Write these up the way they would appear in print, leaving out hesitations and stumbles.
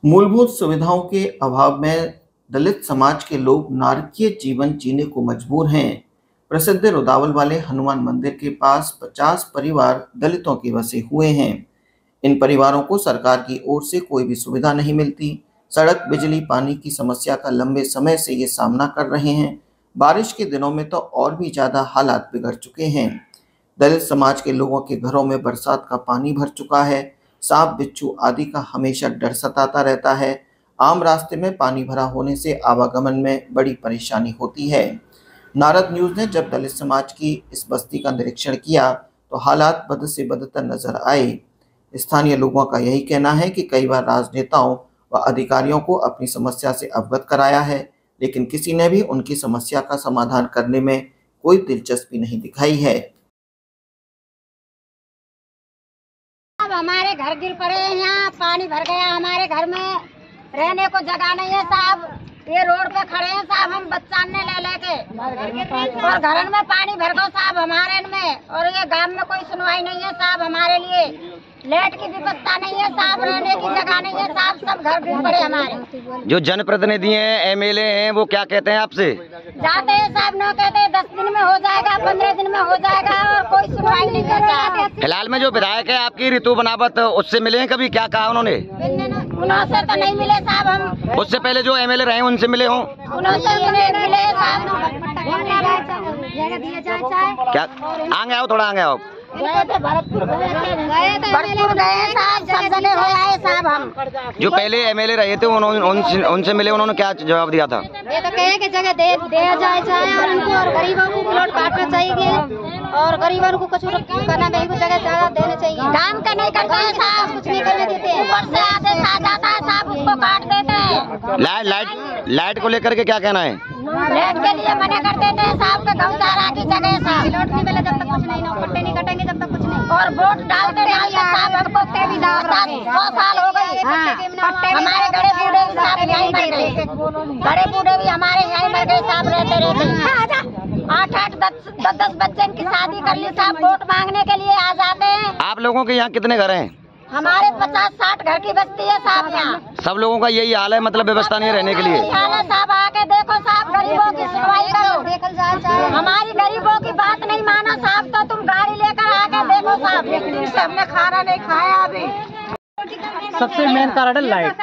मूलभूत सुविधाओं के अभाव में दलित समाज के लोग नारकीय जीवन जीने को मजबूर हैं। प्रसिद्ध रुदावल वाले हनुमान मंदिर के पास 50 परिवार दलितों के बसे हुए हैं। इन परिवारों को सरकार की ओर से कोई भी सुविधा नहीं मिलती। सड़क, बिजली, पानी की समस्या का लंबे समय से ये सामना कर रहे हैं। बारिश के दिनों में तो और भी ज्यादा हालात बिगड़ चुके हैं। दलित समाज के लोगों के घरों में बरसात का पानी भर चुका है। सांप, बिच्छू आदि का हमेशा डर सताता रहता है। आम रास्ते में पानी भरा होने से आवागमन में बड़ी परेशानी होती है। नारद न्यूज ने जब दलित समाज की इस बस्ती का निरीक्षण किया तो हालात बद से बदतर नजर आए। स्थानीय लोगों का यही कहना है कि कई बार राजनेताओं व अधिकारियों को अपनी समस्या से अवगत कराया है, लेकिन किसी ने भी उनकी समस्या का समाधान करने में कोई दिलचस्पी नहीं दिखाई है। अब हमारे घर गिर पड़े हैं, यहाँ पानी भर गया, हमारे घर में रहने को जगह नहीं है साहब। ये रोड पे खड़े हैं साहब, हम बच्चा ने ले लेके और घर में पानी भर गो साहब हमारे में। और ये गांव में कोई सुनवाई नहीं है साहब हमारे लिए। लाइट की व्यवस्था नहीं है साहब, रहने की जगह नहीं है साहब, सब घर गिर पड़े हमारे। जो जनप्रतिनिधि हैं, एमएलए हैं, वो क्या कहते हैं आपसे? जाते हैं साहब, न कहते हैं 10 दिन में हो जाएगा, 15 दिन में हो जाएगा और कोई सुनवाई नहीं करता। फिलहाल में जो विधायक है आपकी ऋतु बनावत, उससे मिले हैं कभी? क्या कहा उन्होंने? उनसे तो नहीं मिले साहब हम। उससे पहले जो एमएलए रहे उनसे मिले हों? उनसे मिले साहब। क्या आगे आओ, थोड़ा आगे आओ। भरतपुर गए साहब, सब जने हो आए साहब हम। जो पहले एमएलए रहे थे उनसे मिले, उन्होंने क्या जवाब दिया था? ये तो कहे कि जगह दे जाए और उनको और गरीबों को प्लॉट काटना चाहिए और गरीबों को कुछ करना नहीं, कुछ जगह ज्यादा देना चाहिए। काम का नहीं करते हैं साहब, कुछ नहीं करने देते हैं। ऊपर से आदेश आ जाता है साहब, उसको काट देते हैं। लाइट को लेकर के क्या कहना है? लाइट के लिए मना कर देते हैं साहब के गौशाला की जगह साहब। प्लॉट नहीं मिले जब तक कुछ नहीं, पट्टे नहीं कटेंगे जब तक कुछ नहीं। और वोट डालते साहब हमको 100 साल हो गए। हमारे बड़े बूढ़े साहब यहीं मर गए, बड़े बूढ़े भी हमारे यहीं मर गए साहब, रहते रहते 8-8, 10-10 बच्चे की शादी कर ली साहब, वोट मांगने के लिए आ जाते हैं। आप लोगों के यहाँ कितने घर हैं? हमारे 50-60 घर की बस्ती है साहब यहाँ। सब लोगों का यही हाल है, मतलब व्यवस्था नहीं है रहने के लिए? हाल है साहब, आके देखो साहब, गरीबों की सुनवाई करो। हमारी गरीबों की बात नहीं माना साहब तो तुम गाड़ी लेकर आके देखो साहब। 1 दिन से हमने खाना नहीं खाया अभी। सबसे मेन कारण है लाइट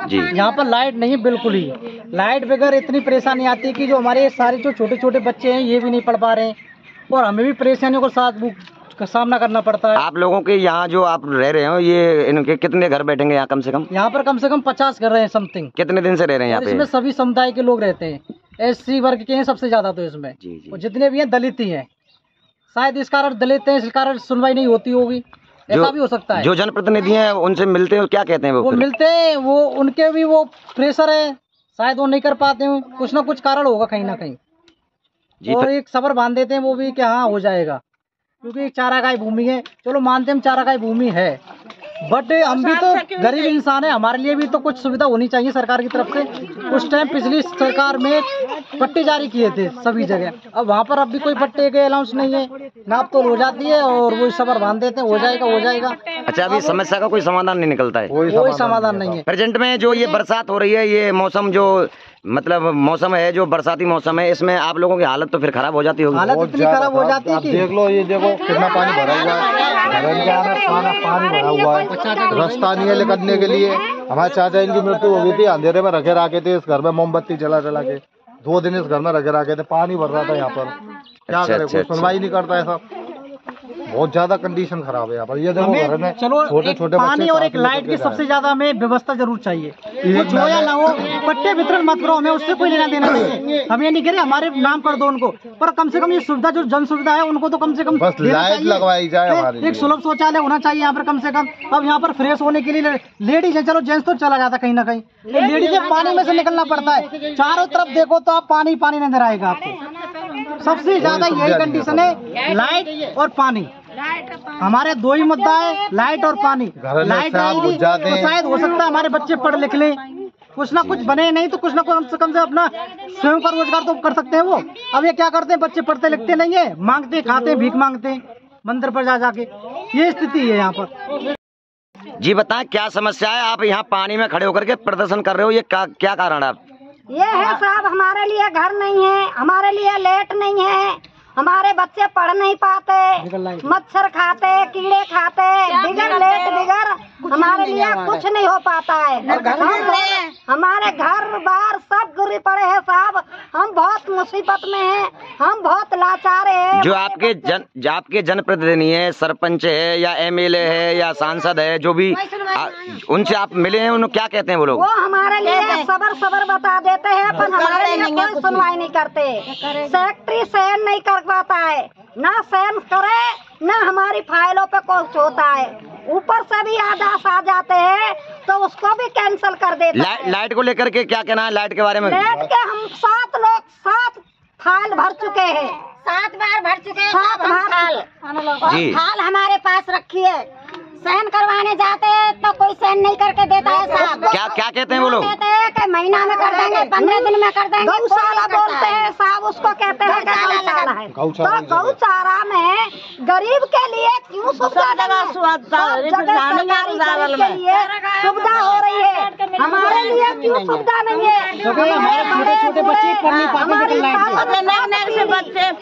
जी। यहाँ पर लाइट नहीं, बिल्कुल ही लाइट बगैर इतनी परेशानी आती है कि जो हमारे सारे जो छोटे छोटे बच्चे हैं ये भी नहीं पढ़ पा रहे हैं और हमें भी परेशानियों के साथ का सामना करना पड़ता है। आप लोगों के यहाँ जो आप रह रहे हो, ये इनके कितने घर बैठेंगे यहाँ कम से कम? यहाँ पर कम से कम 50 घर रहे हैं समथिंग। कितने दिन से रह रहे हैं यहाँ पे? इसमें सभी समुदाय के लोग रहते हैं, SC वर्ग के हैं सबसे ज्यादा तो इसमें जी। और जितने भी हैं दलित ही हैं। शायद इस कारण दलित हैं, इस कारण सुनवाई नहीं होती होगी, ऐसा भी हो सकता है। जो जनप्रतिनिधि हैं उनसे मिलते हैं, क्या कहते हैं वो मिलते हैं, वो उनके भी वो प्रेशर है, शायद वो नहीं कर पाते हैं, कुछ ना कुछ कारण होगा कहीं ना कहीं। और एक सबर बांध देते हैं वो भी कि हाँ हो जाएगा, क्योंकि एक चारागाह भूमि है। चलो मानते हैं चारागाह भूमि है, बट हम भी तो गरीब इंसान है, हमारे लिए भी तो कुछ सुविधा होनी चाहिए सरकार की तरफ से। उस टाइम पिछली सरकार में पट्टे जारी किए थे सभी जगह, अब वहाँ पर अब भी कोई पट्टे के अलाउंस नहीं है, नाप तोल हो जाती है और वो सबर बांध देते हैं, हो जाएगा। अच्छा, अभी समस्या का कोई समाधान नहीं निकलता है? कोई समाधान नहीं है। प्रेजेंट में जो ये बरसात हो रही है, ये मौसम जो मतलब मौसम है, जो बरसाती मौसम है, इसमें आप लोगों की हालत तो फिर खराब हो जाती होगी। हालत इतनी खराब हो जाती है कि देख लो, ये देखो कितना पानी भरा हुआ है, पानी भरा हुआ है, रास्ता नहीं है निकलने के लिए। हमारे चाचा इनकी मृत्यु हो गई थी, अंधेरे में रखे थे इस घर में, मोमबत्ती जला के 2 दिन इस घर में रखे थे, पानी भर रहा था यहाँ पर। क्या करे, कोई सुनवाई नहीं करता है सब, बहुत ज्यादा कंडीशन खराब है यहाँ पर। ये देखो घर में चलो छोटे पानी और एक लाइट की सबसे ज्यादा हमें व्यवस्था जरूर चाहिए, कुछ हो या ना हो, पट्टे वितरण मत करो, हमें उससे कोई लेना देना नहीं। हम ये नहीं कह रहे हमारे नाम कर दो उनको, पर कम से कम ये सुविधा जो जन सुविधा है उनको तो कम से कम लाइट लगवाई जाए। एक सुलभ शौचालय होना चाहिए यहाँ पर कम से कम। अब यहाँ पर फ्रेश होने के लिए लेडीज है, चलो जेंट्स तो चला जाता कहीं ना कहीं, लेडीज पानी में से निकलना पड़ता है। चारों तरफ देखो तो आप पानी नजर आएगा आपको। सबसे ज्यादा यही कंडीशन है, लाइट और पानी। हमारे 2 ही मुद्दा है, लाइट और पानी। लाइट नहीं तो शायद हो सकता है हमारे बच्चे पढ़ लिख लें, कुछ ना कुछ बने, नहीं तो कुछ ना कुछ कम से अपना स्वयं का रोजगार तो कर सकते हैं वो। अब ये क्या करते हैं, बच्चे पढ़ते लिखते नहीं है, मांगते खाते, भीख मांगते मंदिर पर जाके। ये स्थिति है यहाँ पर। जी बताएं क्या समस्या है, आप यहाँ पानी में खड़े होकर के प्रदर्शन कर रहे हो, ये क्या कारण है? ये है साहब, हमारे लिए घर नहीं है, हमारे लिए लेट नहीं है, हमारे बच्चे पढ़ नहीं पाते, मच्छर खाते, कीड़े खाते, बिगड़ लेट बिगड़ हमारे लिए कुछ नहीं हो पाता है। हमारे घर बार सब गिर पड़े हैं साहब, हम बहुत मुसीबत में हैं, हम बहुत लाचार हैं। जो आपके जनप्रतिनिधि है, सरपंच है या एमएलए है या सांसद है, जो भी उनसे आप मिले हैं, उन्हें क्या कहते हैं वो लोग? वो हमारे लिए सबर बता देते हैं, पर हमारे लिए कोई सुनवाई नहीं करते। सेक्रेटरी सहन नहीं कर पाता है, ना सहन करे ना हमारी फाइलों पे कुछ होता है, ऊपर से भी आदेश आ जाते हैं तो उसको भी कैंसिल कर देते हैं। लाइट को लेकर के क्या कहना है, लाइट के बारे में? लाइट के हम 7 फाइल भर चुके हैं, 7 बार भर चुके हैं, 7 फाइल फाइल हमारे पास रखी है। सहन करवाने जाते हैं तो कोई सहन नहीं करके देता है साहब। क्या कहते हैं वो लोग? कहते हैं कि महीना में कर देंगे, 15 दिन में कर देंगे। गौशाला बोलते हैं साहब, उसको कहते हैं गौशाला है। तो गौशाला में गरीब के लिए क्यों सुविधा के लिए सुविधा हो रही है, हमारे लिए क्यों सुविधा नहीं है? छोटे बच्चे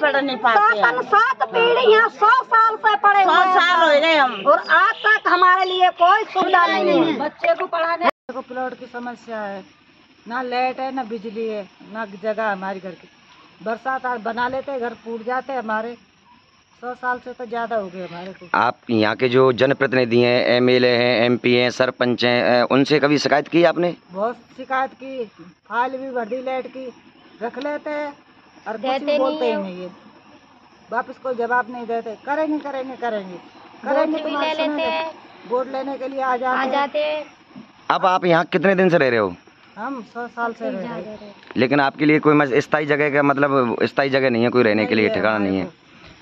पढ़ नहीं पाते, 7 पीढ़ियाँ 100 साल से पढ़े, 100 साल हो गए हम, और आज तक हमारे लिए कोई सुविधा नहीं है। बच्चे को पढ़ाने को प्लॉट की समस्या है, ना लाइट है, ना बिजली है, ना जगह हमारी घर की। बरसात आज बना लेते, घर फूट जाते हमारे। 100 साल से तो ज्यादा हो गए हमारे को। आप यहाँ के जो जनप्रतिनिधि हैं, एमएलए हैं, एमपी हैं, सरपंच हैं, उनसे कभी शिकायत की आपने? बहुत शिकायत की, फाइल भी भर दी, लाइट की रख लेते हैं और कुछ भी बोलते ही नहीं है, वापस कोई जवाब नहीं देते। करेंगे वोट लेने के लिए आ जाते। अब आप यहाँ कितने दिन से रह रहे हो? हम 100 साल से रह रहे हैं। लेकिन आपके लिए कोई स्थायी जगह का मतलब स्थायी जगह नहीं है, कोई रहने के लिए ठिकाना नहीं है?